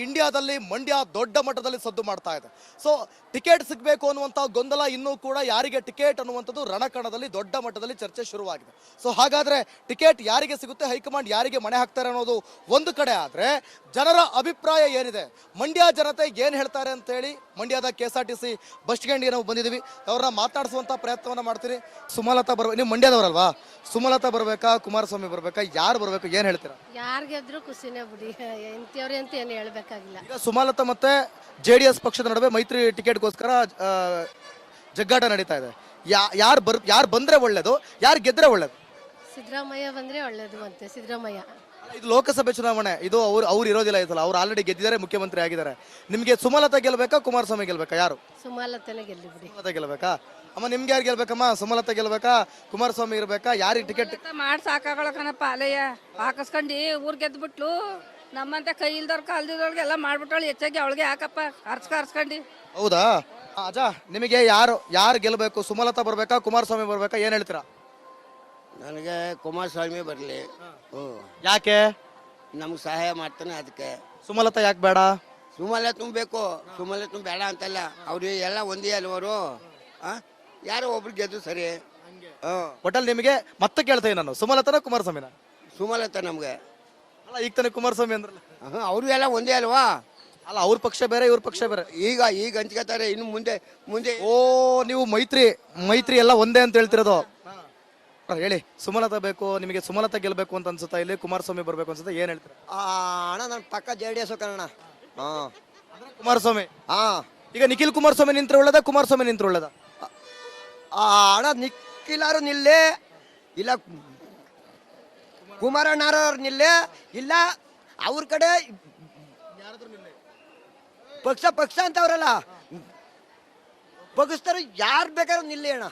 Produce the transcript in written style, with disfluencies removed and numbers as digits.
ಇಂಡಿಯಾದಲ್ಲಿ ಮಂಡ್ಯ ದೊಡ್ಡ ಮಟ್ಟದಲ್ಲಿ ಸದ್ದು ಮಾಡ್ತಾ ಇದೆ. ಸೊ ಟಿಕೆಟ್ ಸಿಗಬೇಕು ಅನ್ನುವಂಥ ಗೊಂದಲ ಇನ್ನೂ ಕೂಡ ಯಾರಿಗೆ ಟಿಕೆಟ್ ಅನ್ನುವಂಥದ್ದು ರಣಕಣದಲ್ಲಿ ದೊಡ್ಡ ಮಟ್ಟದಲ್ಲಿ ಚರ್ಚೆ ಶುರುವಾಗಿದೆ. ಸೊ ಹಾಗಾದ್ರೆ ಟಿಕೆಟ್ ಯಾರಿಗೆ ಸಿಗುತ್ತೆ, ಹೈಕಮಾಂಡ್ ಯಾರಿಗೆ ಮಣೆ ಹಾಕ್ತಾರೆ ಅನ್ನೋದು ಒಂದು ಕಡೆ ಆದರೆ, ಜನರ ಅಭಿಪ್ರಾಯ ಏನಿದೆ, ಮಂಡ್ಯ ಜನತೆ ಏನು ಹೇಳ್ತಾರೆ ಅಂತೇಳಿ ಮಂಡ್ಯದ KSRTC ಬಸ್ ಸ್ಟ್ಯಾಂಡ್ಗೆ ನಾವು ಬಂದಿದ್ದೀವಿ. ಅವ್ರನ್ನ ಮಾತನಾಡಿಸುವಂಥ ಪ್ರಯತ್ನವನ್ನು ಮಾಡ್ತೀರಿ. ಸುಮಲತಾ ಬರ್ಬೇಕು, ನೀವು ಮಂಡ್ಯದವರಲ್ವಾ? ಸುಮಲತಾ ಬರಬೇಕಾ, ಕುಮಾರಸ್ವಾಮಿ ಬರಬೇಕಾ, ಯಾರು ಬರಬೇಕು, ಏನು ಹೇಳ್ತೀರಾ? ಯಾರು ಗೆದ್ರು ಖುಷಿನೇ ಬಿಡಿ, ಎಂಥವ್ರು ಅಂತ ಏನು ಹೇಳ್ಬೇಕಾಗಿಲ್ಲ. ಈಗ ಸುಮಲತಾ ಮತ್ತೆ JDS ಪಕ್ಷದ ನಡುವೆ ಮೈತ್ರಿ ಟಿಕೆಟ್ಗೋಸ್ಕರ ಜಗ್ಗಾಟ ನಡೀತಾ ಇದೆ. ಯಾರು ಬಂದ್ರೆ ಒಳ್ಳೇದು, ಯಾರು ಗೆದ್ರೆ ಒಳ್ಳೇದು? ಸಿದ್ದರಾಮಯ್ಯ ಬಂದ್ರೆ ಒಳ್ಳೇದು ಅಂತೆ. ಸಿದ್ದರಾಮಯ್ಯ ಇದು ಲೋಕಸಭೆ ಚುನಾವಣೆ, ಇದು ಅವ್ರು ಇರೋದಿಲ್ಲ ಈ ಸಲ. ಅವ್ರು ಆಲ್ರೆಡಿ ಗೆದ್ದಿದ್ದಾರೆ, ಮುಖ್ಯಮಂತ್ರಿ ಆಗಿದ್ದಾರೆ. ನಿಮಗೆ ಸುಮಲತಾ ಗೆಲ್ಬೇಕಾ, ಕುಮಾರಸ್ವಾಮಿ ಗೆಲ್ಬೇಕಾ, ಯಾರು? ಸುಮಲತಾನೇ ಗೆಲ್ಲಿ ಬಿಡಿ. ಸುಮಲತಾ ಗೆಲ್ಬೇಕಾ? ಅಮ್ಮ ನಿಮ್ಗೆ ಯಾರು ಗೆಲ್ಬೇಕಮ್ಮ? ಸುಮಲತಾ ಗೆಲ್ಬೇಕಾ, ಕುಮಾರಸ್ವಾಮಿ ಇರ್ಬೇಕಾ, ಯಾರಿಗೆ ಟಿಕೆಟ್? ಮಾಡಿ ಸಾಕಾಗಳಕನಪ್ಪ ಅಲೆಯ ಹಾಕಿಸ್ಕೊಂಡು ಊರ್ ಗೆದ್ಬಿಟ್ಲು. ನಮ್ಮಂತ ಕೈ ಇಲ್ದವ್ರ ಕಾಲ್ದಿದವ್ರಿಗೆಲ್ಲ ಮಾಡ್ಬಿಟ್ಟವಳು. ಹೆಚ್ಚಾಗಿ ಅವಳಿಗೆ ಯಾಕಪ್ಪ ಹರ್ಸ್ಕೊಂಡು. ಹೌದಾ ಅಜ್ಜ, ನಿಮಗೆ ಯಾರು ಗೆಲ್ಬೇಕು? ಸುಮಲತಾ ಬರ್ಬೇಕಾ, ಕುಮಾರಸ್ವಾಮಿ ಬರ್ಬೇಕಾ, ಏನ್ ಹೇಳ್ತೀರಾ? ನನಗೆ ಕುಮಾರಸ್ವಾಮಿ ಬರಲಿ. ಯಾಕೆ? ನಮ್ಗೆ ಸಹಾಯ ಮಾಡ್ತಾನೆ ಅದಕ್ಕೆ. ಸುಮಲತಾ ಯಾಕೆ ಬೇಡ? ಸುಮಲತಾ ಬೇಕು, ಸುಮಲತಾ ಬೇಡ ಅಂತಲ್ಲ. ಅವ್ರು ಎಲ್ಲ ಒಂದೇ ಅಲ್ವರು. ಯಾರೋ ಒಬ್ರು ಗೆದ್ದು ಸರಿ. ಒಟ್ಟಲ್ಲಿ ನಿಮಗೆ ಮತ್ತೆ ಕೇಳ್ತೇನೆ ನಾನು, ಸುಮಲತಾನ ಕುಮಾರಸ್ವಾಮಿನ? ಸುಮಲತಾ ನಮ್ಗೆ. ಅಲ್ಲ ಈಗ ತಾನೆ ಕುಮಾರಸ್ವಾಮಿ ಅಂದ್ರಲ್ಲ. ಅವರು ಎಲ್ಲ ಒಂದೇ ಅಲ್ವಾ? ಅಲ್ಲ, ಅವ್ರ ಪಕ್ಷ ಬೇರೆ, ಇವ್ರ ಪಕ್ಷ ಬೇರೆ. ಈಗ ಹಂಚ್ಕೋತಾರೆ. ಇನ್ನು ಮುಂದೆ ಓ, ನೀವು ಮೈತ್ರಿ ಎಲ್ಲ ಒಂದೇ ಅಂತ ಹೇಳ್ತಿರೋದು. ಹೇಳಿ, ಸುಮಲತಾ ಬೇಕು ನಿಮಗೆ? ಸುಮಲತಾ ಗೆಲ್ಬೇಕು ಅಂತ ಅನ್ಸುತ್ತಾ, ಇಲ್ಲಿ ಕುಮಾರಸ್ವಾಮಿ ಬರ್ಬೇಕು ಅನ್ಸುತ್ತಾ, ಏನ್ ಹೇಳ್ತೀರಾ? ಅಣ್ಣ ನನ್ನ ಪಕ್ಕ JDS ಕಣ. ಕುಮಾರಸ್ವಾಮಿ. ಈಗ ನಿಖಿಲ್ ಕುಮಾರಸ್ವಾಮಿ ನಿಂತ್ರೆ ಒಳ್ಳೇದ, ಕುಮಾರಸ್ವಾಮಿ ನಿಂತ್ರೆ ಒಳ್ಳೇದ? ಅಣ್ಣ ನಿಖಿಲಾರು ನಿಲ್ಲೆ, ಇಲ್ಲ ಕುಮಾರಣ್ಣವ್ರು ನಿಲ್ಲೆ, ಇಲ್ಲ ಅವ್ರ ಕಡೆ ಪಕ್ಷ ಅಂತವ್ರಲ್ಲ, ಪಕ್ಷಸ್ಥರು ಯಾರು ಬೇಕಾದ್ರೂ ನಿಲ್ಲಿ ಅಣ್ಣ.